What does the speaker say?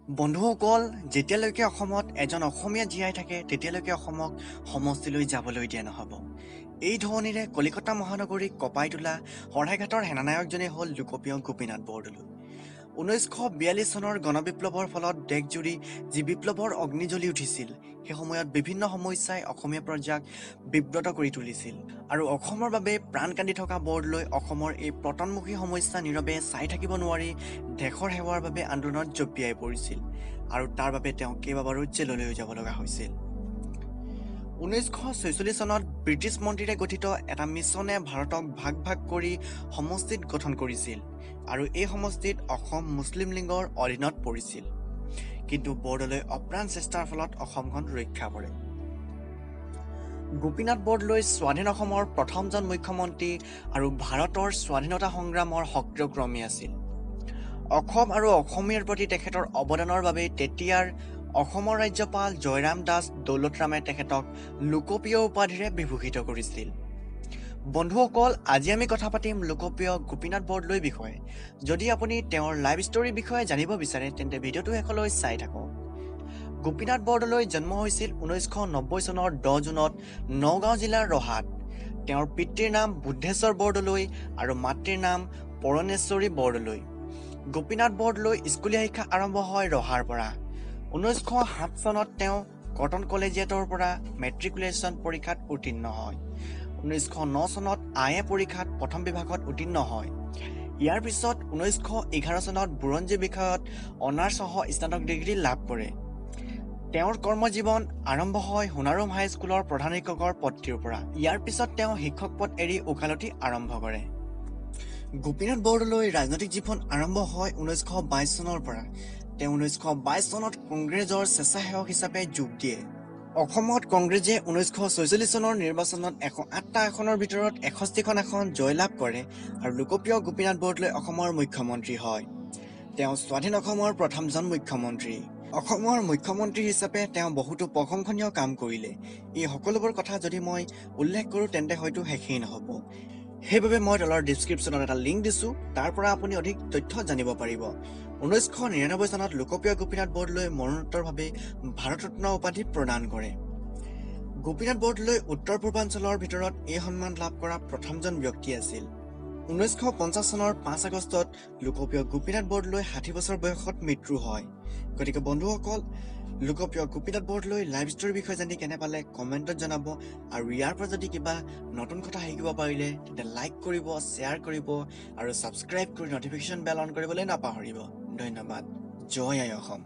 বন্ধুসকল, যেতিয়ালৈকে অসমত এজন অসমীয়া জীয়াই থাকে তেতিয়ালৈকে অসমক সমষ্টিলৈ যাবলৈ দিয়া নহ'ব। এই ধ্বনিৰে কলিকতা মহানগৰীক কঁপাই তোলা শৰাইঘাটৰ সেনানায়কজনেই হ'ল লোকপ্ৰিয় গোপীনাথ বৰদলৈ। 1942 চনৰ গণবিপ্লৱৰ ফলত দেশজুৰি যি বিপ্লৱৰ অগ্নি জ্বলি উঠিছিল, সেই সময়ত বিভিন্ন সমস্যাই অসমীয়া প্ৰজাক বিব্ৰত কৰি তুলিছিল। আৰু অসমৰ বাবে প্ৰাণ কান্দি থকা বৰদলৈ অসমৰ এই পতনমুখী সমস্যা নীৰৱে চাই থাকিব নোৱাৰি দেশৰ সেৱাৰ বাবে আন্দোলনত জঁপিয়াই পৰিছিল আৰু তাৰ বাবে তেওঁ কেইবাবাৰো জেললৈও যাব লগা হৈছিল। 1946 চনত ব্ৰিটিছ মন্ত্ৰীৰে গঠিত এটা মিছনে ভাৰতক ভাগ ভাগ কৰি সমষ্টিত গঠন কৰিছিল আৰু এই সমষ্টিত অসম মুছলিম লীগৰ অধীনত পৰিছিল। কিন্তু বৰদলৈ অপ্ৰাণ চেষ্টাৰ ফলত অসমখন ৰক্ষা পৰে। গোপীনাথ বৰদলৈ স্বাধীন অসমৰ প্ৰথমজন মুখ্যমন্ত্ৰী আৰু ভাৰতৰ স্বাধীনতা সংগ্ৰামৰ সক্ৰিয় কৰ্মী আছিল। অসম আৰু অসমীয়াৰ প্ৰতি তেখেতৰ অৱদানৰ বাবে তেতিয়াৰ অসমৰ ৰাজ্যপাল জয়ৰাম দাস দৌলতৰামে তেখেতক লোকপ্ৰিয় উপাধিৰে বিভূষিত কৰিছিল। বন্ধুসকল, আজি আমি কথা পাতিম লোকপ্ৰিয় গোপীনাথ বৰদলৈৰ বিষয়ে। যদি আপুনি তেওঁৰ লাইফ ষ্টৰীৰ বিষয়ে জানিব বিচাৰে তেন্তে ভিডিঅ'টো শেষলৈ চাই থাকক। গোপীনাথ বৰদলৈ জন্ম হৈছিল 1990 চনৰ 10 জুনত নগাঁও জিলাৰ ৰহাত। তেওঁৰ পিতৃৰ নাম বুদ্ধেশ্বৰ বৰদলৈ আৰু মাতৃৰ নাম পৰণেশ্বৰী বৰদলৈ। গোপীনাথ বৰদলৈ স্কুলীয়া শিক্ষা আৰম্ভ হয় ৰহাৰ পৰা। 1907 চনত তেওঁ কটন কলেজিয়েটৰ পৰা মেট্ৰিকুলেশ্যন পৰীক্ষাত উত্তীৰ্ণ হয়। 1909 চনত আইএ পৰীক্ষাত প্ৰথম বিভাগত উত্তীৰ্ণ হয়। ইয়াৰ পিছত 1911 চনত বুৰঞ্জী বিষয়ত অনাৰ্ছসহ স্নাতক ডিগ্ৰী লাভ কৰে। তেওঁৰ কৰ্মজীৱন আৰম্ভ হয় সোণাৰুম হাইস্কুলৰ প্ৰধান শিক্ষকৰ পদটিৰ পৰা। ইয়াৰ পিছত তেওঁ শিক্ষক পদ এৰি ওকালতি আৰম্ভ কৰে। গোপীনাথ বৰদলৈ ৰাজনৈতিক জীৱন আৰম্ভ হয় 1922 চনৰ পৰা। তেওঁ 1922 চনত কংগ্ৰেছৰ স্বেচ্ছাসেৱক হিচাপে যোগ দিয়ে। অসমত কংগ্ৰেছে 1946 চনৰ নিৰ্বাচনত 108টা আসনৰ ভিতৰত 61খন আসন জয়লাভ কৰে আৰু লোকপ্ৰিয় গোপীনাথ বৰদলৈ অসমৰ মুখ্যমন্ত্ৰী হয়। তেওঁ স্বাধীন অসমৰ প্ৰথমজন মুখ্যমন্ত্ৰী। অসমৰ মুখ্যমন্ত্ৰী হিচাপে তেওঁ বহুতো প্ৰশংসনীয় কাম কৰিলে। এই সকলোবোৰ কথা যদি মই উল্লেখ কৰোঁ তেন্তে হয়তো শেষেই নহ'ব। সেইবাবে মই তলৰ ডিছক্ৰিপশ্যনত এটা লিংক দিছোঁ, তাৰ পৰা আপুনি অধিক তথ্য জানিব পাৰিব। 1999 চনত লোকপ্ৰিয় গোপীনাথ বৰদলৈ মৰণোত্তৰভাৱে ভাৰত ৰত্ন উপাধি প্ৰদান কৰে। গোপীনাথ বৰদলৈ উত্তৰ পূৰ্বাঞ্চলৰ ভিতৰত এই সন্মান লাভ কৰা প্ৰথমজন ব্যক্তি আছিল। 1950 চনৰ 5 আগষ্টত লোকপ্ৰিয় গোপীনাথ বৰদলৈ 60 বছৰ বয়সত মৃত্যু হয়। গতিকে বন্ধুসকল, লোকপ্ৰিয় গোপীনাথ বৰদলৈ লাইফ ষ্টৰীৰ বিষয়ে জানি কেনে পালে কমেণ্টত জনাব আৰু ইয়াৰ পৰা যদি কিবা নতুন কথা শিকিব পাৰিলে তেন্তে লাইক কৰিব, শ্বেয়াৰ কৰিব আৰু ছাবস্ক্ৰাইব কৰি নটিফিকেশ্যন বেল অন কৰিবলৈ নাপাহৰিব। ধন্যবাদ। জয় আই অসম।